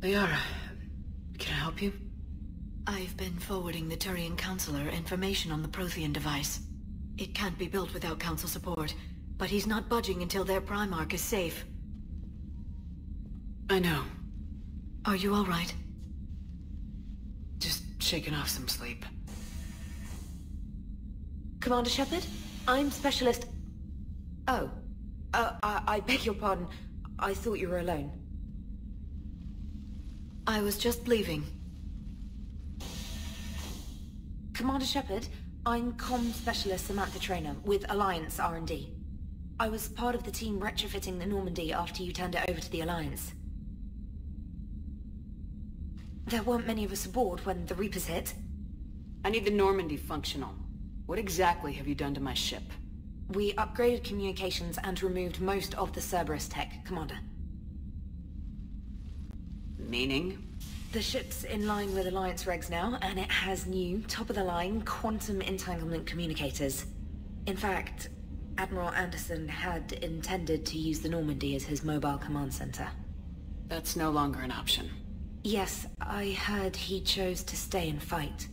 Liara, can I help you? I've been forwarding the Turian Counselor information on the Prothean device. It can't be built without Council support, but he's not budging until their Primarch is safe. I know. Are you all right? Just shaking off some sleep. Commander Shepard? I'm Specialist... Oh. I beg your pardon. I thought you were alone. I was just leaving. Commander Shepard, I'm Comm Specialist Samantha Traynor with Alliance R&D. I was part of the team retrofitting the Normandy after you turned it over to the Alliance. There weren't many of us aboard when the Reapers hit. I need the Normandy functional. What exactly have you done to my ship? We upgraded communications and removed most of the Cerberus tech, Commander. Meaning? The ship's in line with Alliance regs now, and it has new, top-of-the-line, quantum entanglement communicators. In fact, Admiral Anderson had intended to use the Normandy as his mobile command center. That's no longer an option. Yes, I heard he chose to stay and fight.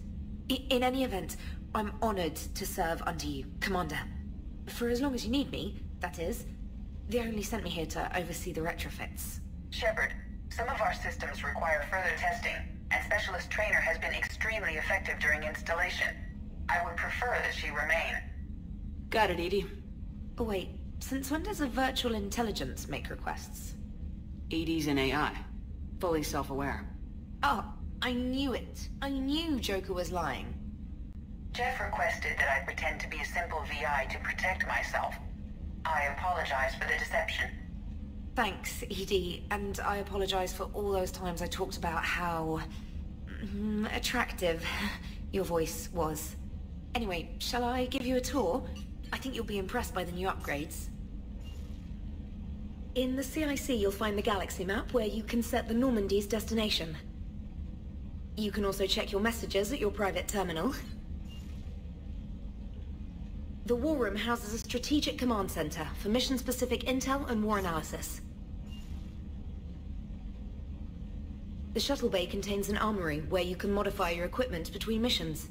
In any event, I'm honored to serve under you, Commander. For as long as you need me, that is. They only sent me here to oversee the retrofits. Shepard, some of our systems require further testing, and Specialist Traynor has been extremely effective during installation. I would prefer that she remain. Got it, EDI. Oh wait, since when does a virtual intelligence make requests? EDI's an AI. Fully self-aware. Oh, I knew it. I knew Joker was lying. Jeff requested that I pretend to be a simple VI to protect myself. I apologize for the deception. Thanks, ED, and I apologize for all those times I talked about how... attractive your voice was. Anyway, shall I give you a tour? I think you'll be impressed by the new upgrades. In the CIC, you'll find the galaxy map where you can set the Normandy's destination. You can also check your messages at your private terminal. The War Room houses a strategic command center for mission-specific intel and war analysis. The shuttle bay contains an armory where you can modify your equipment between missions.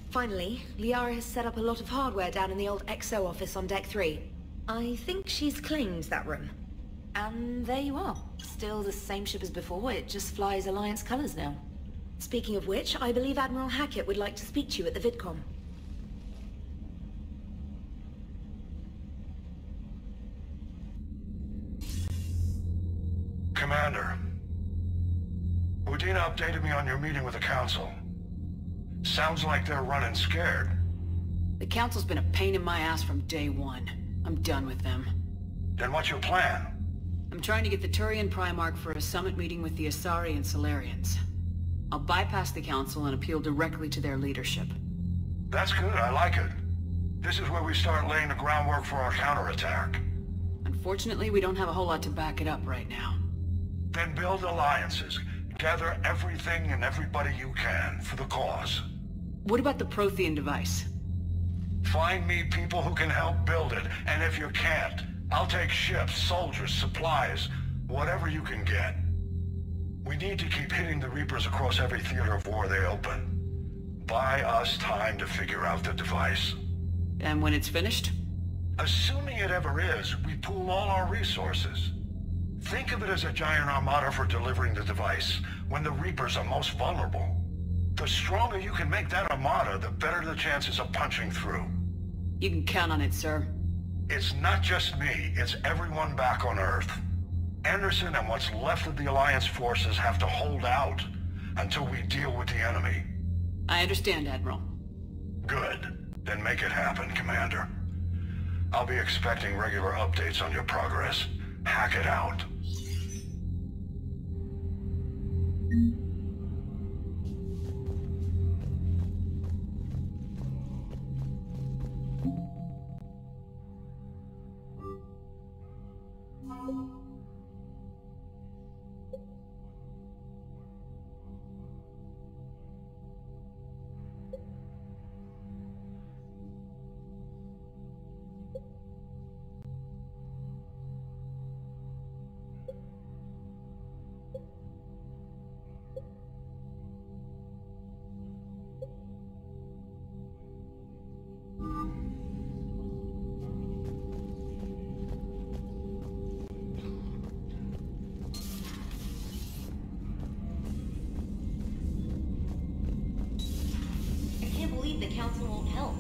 Finally, Liara has set up a lot of hardware down in the old XO office on Deck 3. I think she's claimed that room. And there you are. Still the same ship as before, it just flies Alliance colors now. Speaking of which, I believe Admiral Hackett would like to speak to you at the VidCom. Commander, Udina updated me on your meeting with the Council. Sounds like they're running scared. The Council's been a pain in my ass from day one. I'm done with them. Then what's your plan? I'm trying to get the Turian Primarch for a summit meeting with the Asari and Solarians. I'll bypass the Council and appeal directly to their leadership. That's good, I like it. This is where we start laying the groundwork for our counterattack. Unfortunately, we don't have a whole lot to back it up right now. Then build alliances. Gather everything and everybody you can for the cause. What about the Prothean device? Find me people who can help build it, and if you can't, I'll take ships, soldiers, supplies, whatever you can get. We need to keep hitting the Reapers across every theater of war they open. Buy us time to figure out the device. And when it's finished? Assuming it ever is, we pool all our resources. Think of it as a giant armada for delivering the device, when the Reapers are most vulnerable. The stronger you can make that armada, the better the chances of punching through. You can count on it, sir. It's not just me, it's everyone back on Earth. Anderson and what's left of the Alliance forces have to hold out until we deal with the enemy. I understand, Admiral. Good. Then make it happen, Commander. I'll be expecting regular updates on your progress. Hack it out. the Council won't help.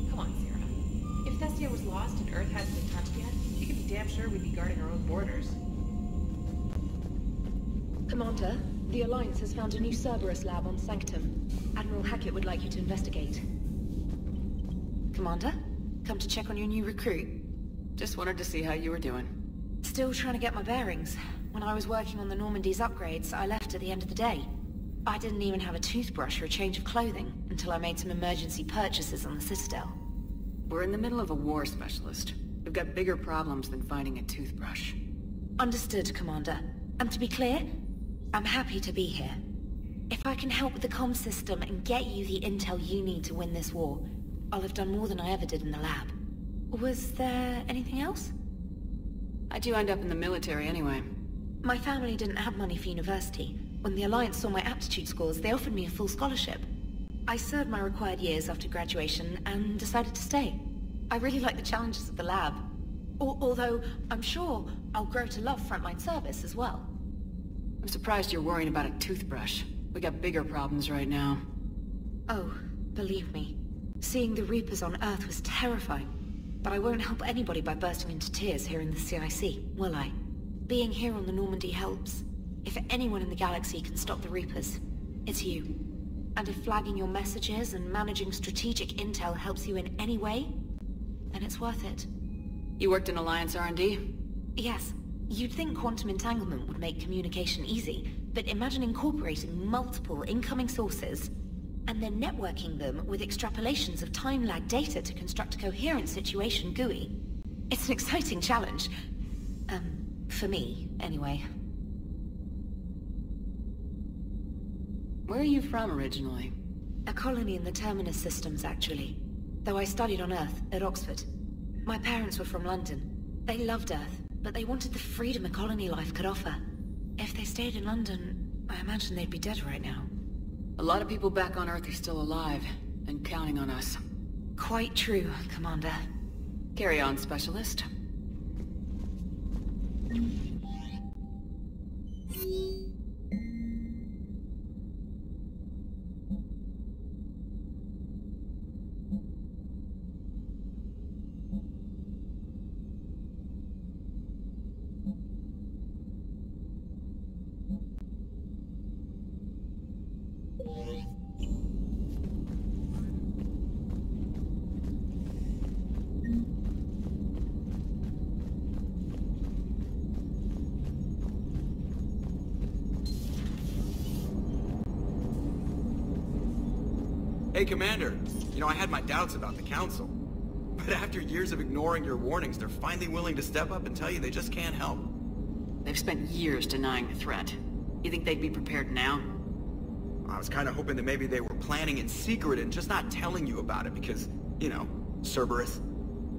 Come on, Sarah. If Thestia was lost and Earth hasn't been touched yet, you can be damn sure we'd be guarding our own borders. Commander, the Alliance has found a new Cerberus lab on Sanctum. Admiral Hackett would like you to investigate. Commander, come to check on your new recruit. Just wanted to see how you were doing. Still trying to get my bearings. When I was working on the Normandy's upgrades, I left at the end of the day. I didn't even have a toothbrush or a change of clothing until I made some emergency purchases on the Citadel. We're in the middle of a war, Specialist. We've got bigger problems than finding a toothbrush. Understood, Commander. And to be clear, I'm happy to be here. If I can help with the comm system and get you the intel you need to win this war, I'll have done more than I ever did in the lab. Was there anything else? How'd you end up in the military anyway? My family didn't have money for university. When the Alliance saw my aptitude scores, they offered me a full scholarship. I served my required years after graduation and decided to stay. I really like the challenges of the lab. Although, I'm sure I'll grow to love frontline service as well. I'm surprised you're worrying about a toothbrush. We got bigger problems right now. Oh, believe me. Seeing the Reapers on Earth was terrifying. But I won't help anybody by bursting into tears here in the CIC, will I? Being here on the Normandy helps. If anyone in the galaxy can stop the Reapers, it's you. And if flagging your messages and managing strategic intel helps you in any way, then it's worth it. You worked in Alliance R&D? Yes. You'd think quantum entanglement would make communication easy, but imagine incorporating multiple incoming sources and then networking them with extrapolations of time-lag data to construct a coherent situation GUI. It's an exciting challenge. For me, anyway. Where are you from originally? A colony in the Terminus systems, actually. Though I studied on Earth, at Oxford. My parents were from London. They loved Earth, but they wanted the freedom a colony life could offer. If they stayed in London, I imagine they'd be dead right now. A lot of people back on Earth are still alive, and counting on us. Quite true, Commander. Carry on, Specialist. Hey, Commander. You know, I had my doubts about the Council. But after years of ignoring your warnings, they're finally willing to step up and tell you they just can't help. They've spent years denying the threat. You think they'd be prepared now? I was kind of hoping that maybe they were planning in secret and just not telling you about it because, you know, Cerberus.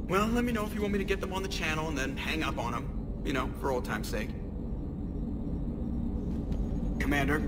Well, let me know if you want me to get them on the channel and then hang up on them. You know, for old time's sake. Commander?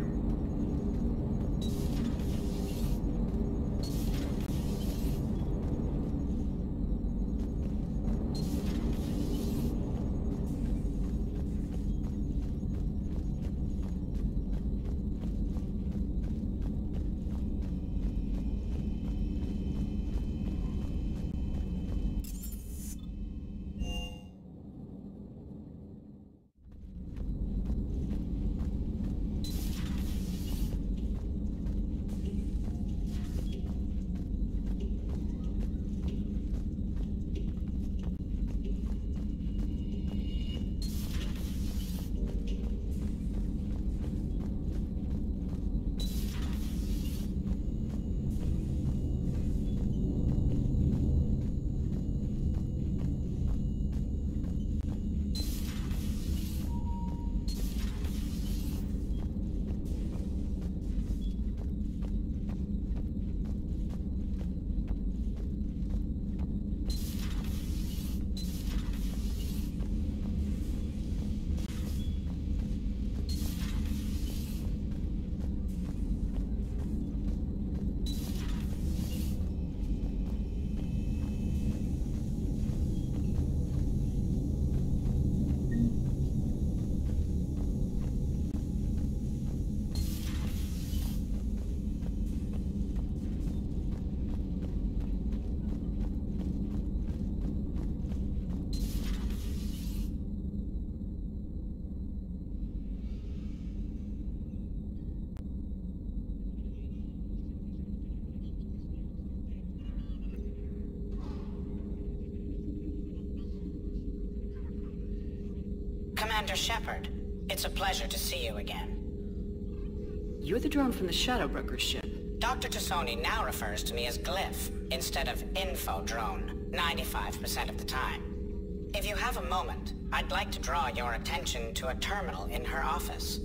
Commander Shepard. It's a pleasure to see you again. You're the drone from the Shadow Broker's ship. Dr. Tassoni now refers to me as Glyph, instead of Info Drone, 95% of the time. If you have a moment, I'd like to draw your attention to a terminal in her office.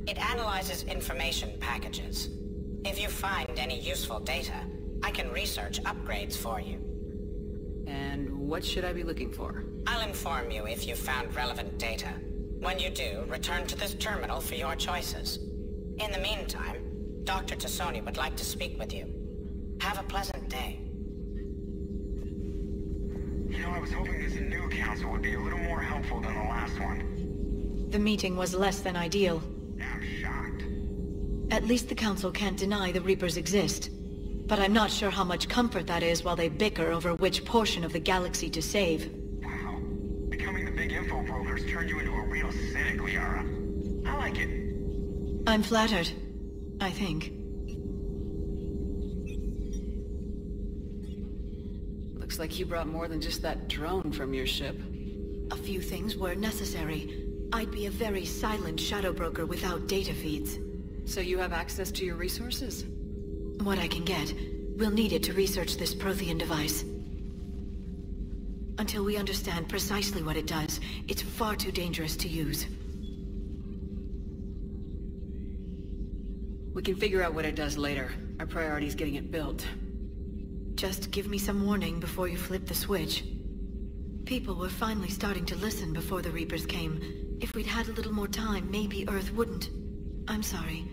It analyzes information packages. If you find any useful data, I can research upgrades for you. And what should I be looking for? I'll inform you if you've found relevant data. When you do, return to this terminal for your choices. In the meantime, Dr. Tassoni would like to speak with you. Have a pleasant day. You know, I was hoping this new council would be a little more helpful than the last one. The meeting was less than ideal. I'm shocked. At least the council can't deny the Reapers exist. But I'm not sure how much comfort that is while they bicker over which portion of the galaxy to save. Wow. Becoming the big info brokers turned you into a real cynic, Liara. I like it. I'm flattered. I think. Looks like you brought more than just that drone from your ship. A few things were necessary. I'd be a very silent shadow broker without data feeds. So you have access to your resources? What I can get. We'll need it to research this Prothean device. Until we understand precisely what it does, it's far too dangerous to use. We can figure out what it does later. Our priority is getting it built. Just give me some warning before you flip the switch. People were finally starting to listen before the Reapers came. If we'd had a little more time, maybe Earth wouldn't. I'm sorry.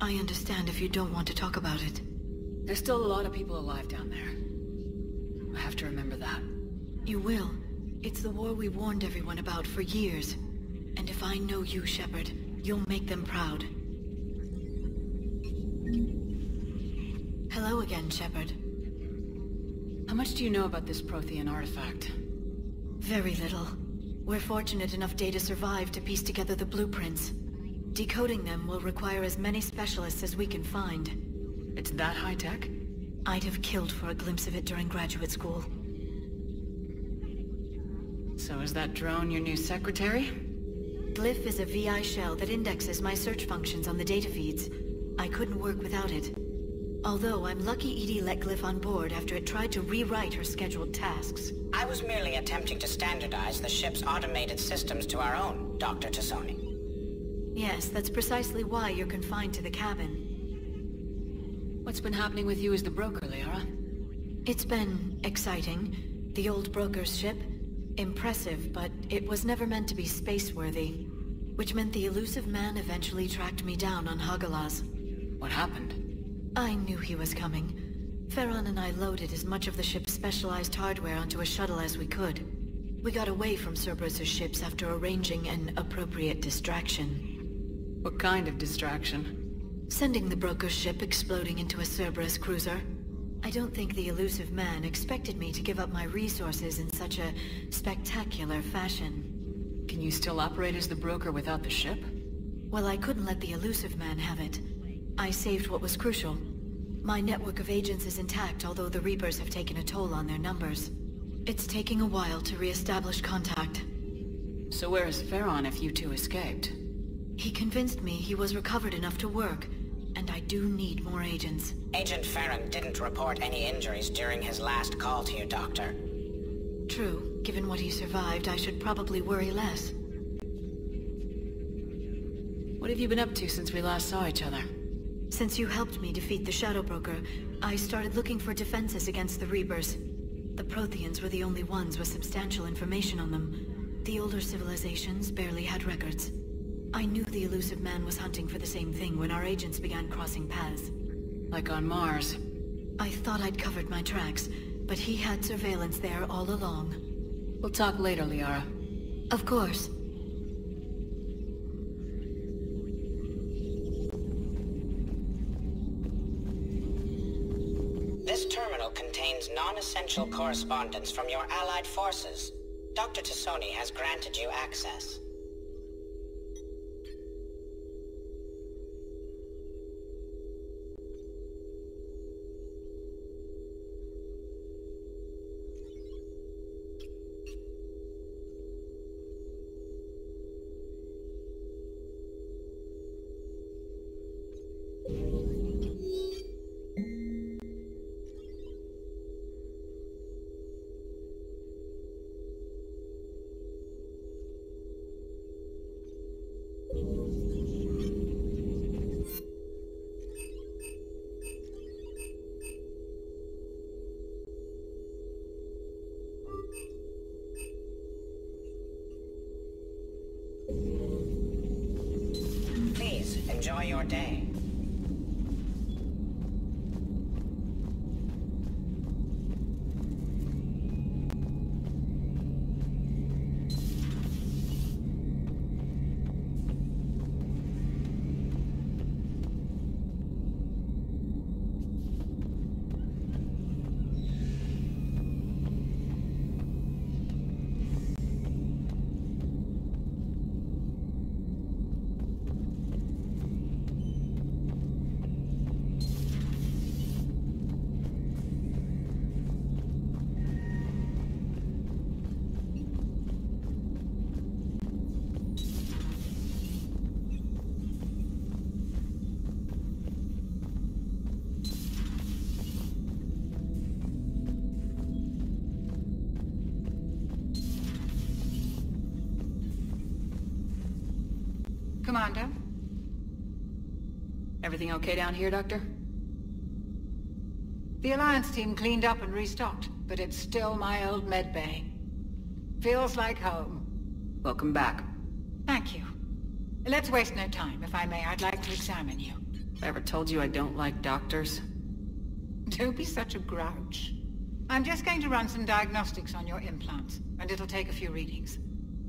I understand if you don't want to talk about it. There's still a lot of people alive down there. I have to remember that. You will. It's the war we warned everyone about for years. And if I know you, Shepard, you'll make them proud. Hello again, Shepard. How much do you know about this Prothean artifact? Very little. We're fortunate enough Data survived to piece together the blueprints. Decoding them will require as many specialists as we can find. It's that high-tech? I'd have killed for a glimpse of it during graduate school. So is that drone your new secretary? Glyph is a VI shell that indexes my search functions on the data feeds. I couldn't work without it. Although I'm lucky EDI let Glyph on board after it tried to rewrite her scheduled tasks. I was merely attempting to standardize the ship's automated systems to our own, Dr. Tassoni. Yes, that's precisely why you're confined to the cabin. What's been happening with you as the broker, Liara? It's been exciting. The old broker's ship? Impressive, but it was never meant to be space-worthy. Which meant the elusive man eventually tracked me down on Hagalaz. What happened? I knew he was coming. Farron and I loaded as much of the ship's specialized hardware onto a shuttle as we could. We got away from Cerberus' ships after arranging an appropriate distraction. What kind of distraction? Sending the broker's ship exploding into a Cerberus cruiser. I don't think the elusive man expected me to give up my resources in such a spectacular fashion. Can you still operate as the broker without the ship? Well, I couldn't let the elusive man have it. I saved what was crucial. My network of agents is intact, although the Reapers have taken a toll on their numbers. It's taking a while to re-establish contact. So where is Farron if you two escaped? He convinced me he was recovered enough to work, and I do need more agents. Agent Farron didn't report any injuries during his last call to you, Doctor. True. Given what he survived, I should probably worry less. What have you been up to since we last saw each other? Since you helped me defeat the Shadow Broker, I started looking for defenses against the Reapers. The Protheans were the only ones with substantial information on them. The older civilizations barely had records. I knew the elusive man was hunting for the same thing when our agents began crossing paths. Like on Mars. I thought I'd covered my tracks, but he had surveillance there all along. We'll talk later, Liara. Of course. This terminal contains non-essential correspondence from your allied forces. Dr. Tassoni has granted you access. your day. Commander? Everything okay down here, Doctor? The Alliance team cleaned up and restocked, but it's still my old medbay. Feels like home. Welcome back. Thank you. Let's waste no time. If I may, I'd like to examine you. I ever told you I don't like doctors? Don't be such a grouch. I'm just going to run some diagnostics on your implants, and it'll take a few readings.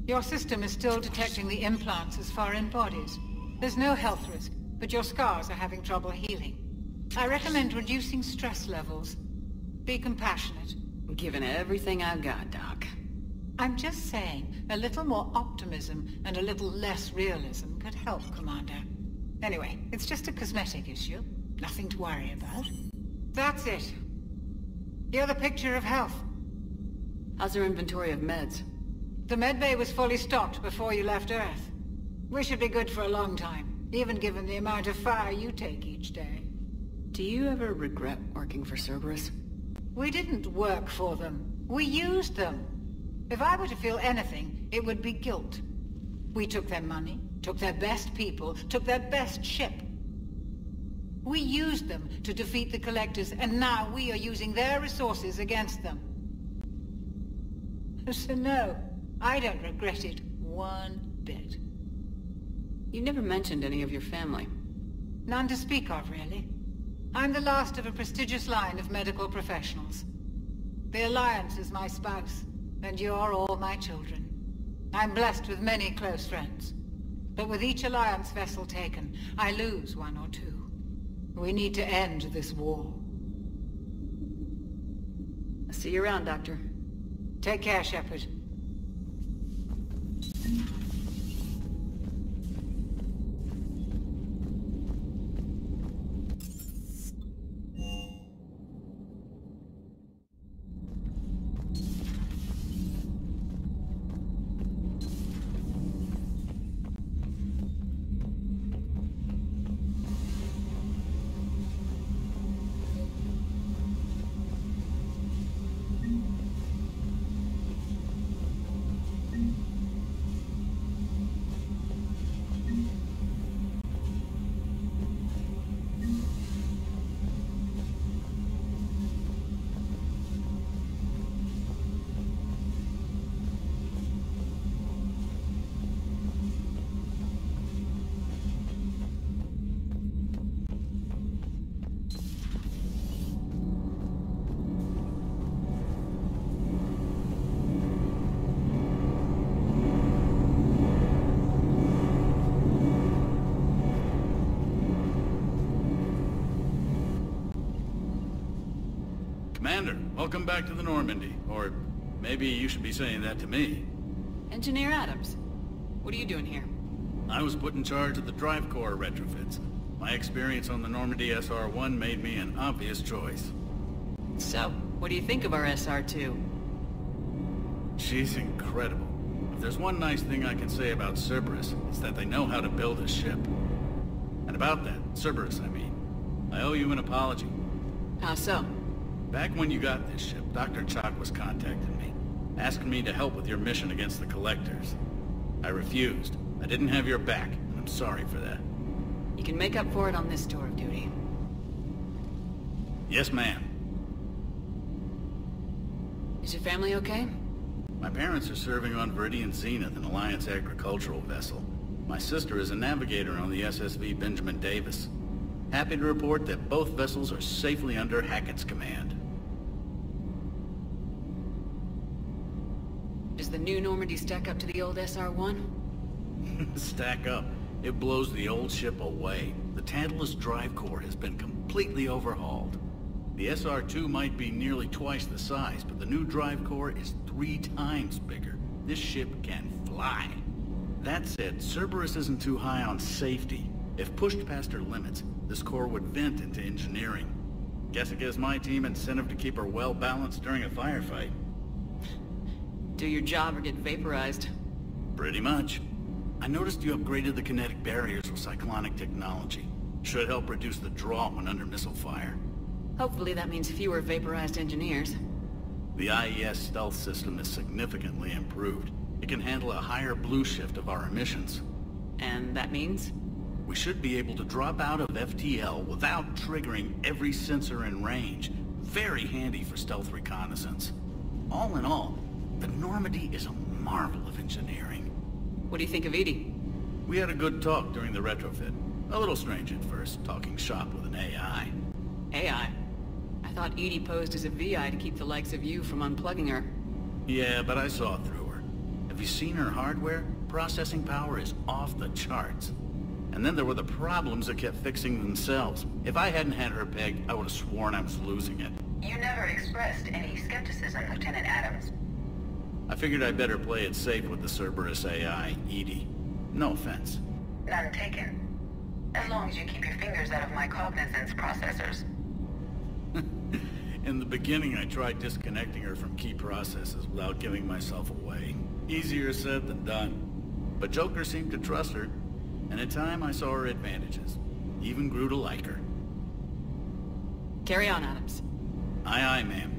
Your system is still detecting the implants as foreign bodies. There's no health risk, but your scars are having trouble healing. I recommend reducing stress levels. Be compassionate. I'm giving everything I've got, Doc. I'm just saying, a little more optimism and a little less realism could help, Commander. Anyway, it's just a cosmetic issue. Nothing to worry about. That's it. You're the picture of health. How's your inventory of meds? The medbay was fully stocked before you left Earth. We should be good for a long time, even given the amount of fire you take each day. Do you ever regret working for Cerberus? We didn't work for them. We used them. If I were to feel anything, it would be guilt. We took their money, took their best people, took their best ship. We used them to defeat the Collectors, and now we are using their resources against them. So no, I don't regret it one bit. You never mentioned any of your family. None to speak of, really. I'm the last of a prestigious line of medical professionals. The Alliance is my spouse, and you're all my children. I'm blessed with many close friends. But with each Alliance vessel taken, I lose one or two. We need to end this war. I'll see you around, Doctor. Take care, Shepard. Commander, welcome back to the Normandy. Or maybe you should be saying that to me. Engineer Adams, what are you doing here? I was put in charge of the drive core retrofits. My experience on the Normandy SR-1 made me an obvious choice. So, what do you think of our SR-2? She's incredible. If there's one nice thing I can say about Cerberus, it's that they know how to build a ship. And about that, Cerberus, I mean, I owe you an apology. How so? Back when you got this ship, Dr. Chalk was contacting me, asking me to help with your mission against the Collectors. I refused. I didn't have your back, and I'm sorry for that. You can make up for it on this tour of duty. Yes, ma'am. Is your family okay? My parents are serving on Viridian Zenith, an Alliance agricultural vessel. My sister is a navigator on the SSV Benjamin Davis. Happy to report that both vessels are safely under Hackett's command. Does the new Normandy stack up to the old SR-1? Stack up. It blows the old ship away. The Tantalus drive core has been completely overhauled. The SR-2 might be nearly twice the size, but the new drive core is 3 times bigger. This ship can fly. That said, Cerberus isn't too high on safety. If pushed past her limits, this core would vent into engineering. Guess it gives my team incentive to keep her well-balanced during a firefight. Do your job or get vaporized. Pretty much. I noticed you upgraded the kinetic barriers with cyclonic technology. Should help reduce the draw when under missile fire. Hopefully that means fewer vaporized engineers. The IES stealth system is significantly improved. It can handle a higher blue shift of our emissions. And that means? We should be able to drop out of FTL without triggering every sensor in range. Very handy for stealth reconnaissance. All in all, the Normandy is a marvel of engineering. What do you think of Edie? We had a good talk during the retrofit. A little strange at first, talking shop with an AI. AI? I thought Edie posed as a VI to keep the likes of you from unplugging her. Yeah, but I saw through her. Have you seen her hardware? Processing power is off the charts. And then there were the problems that kept fixing themselves. If I hadn't had her pegged, I would have sworn I was losing it. You never expressed any skepticism, Lieutenant Adams. I figured I'd better play it safe with the Cerberus AI, Edie. No offense. None taken. As long as you keep your fingers out of my cognizance processors. In the beginning, I tried disconnecting her from key processes without giving myself away. Easier said than done. But Joker seemed to trust her, and in time I saw her advantages. Even grew to like her. Carry on, Adams. Aye, aye, ma'am.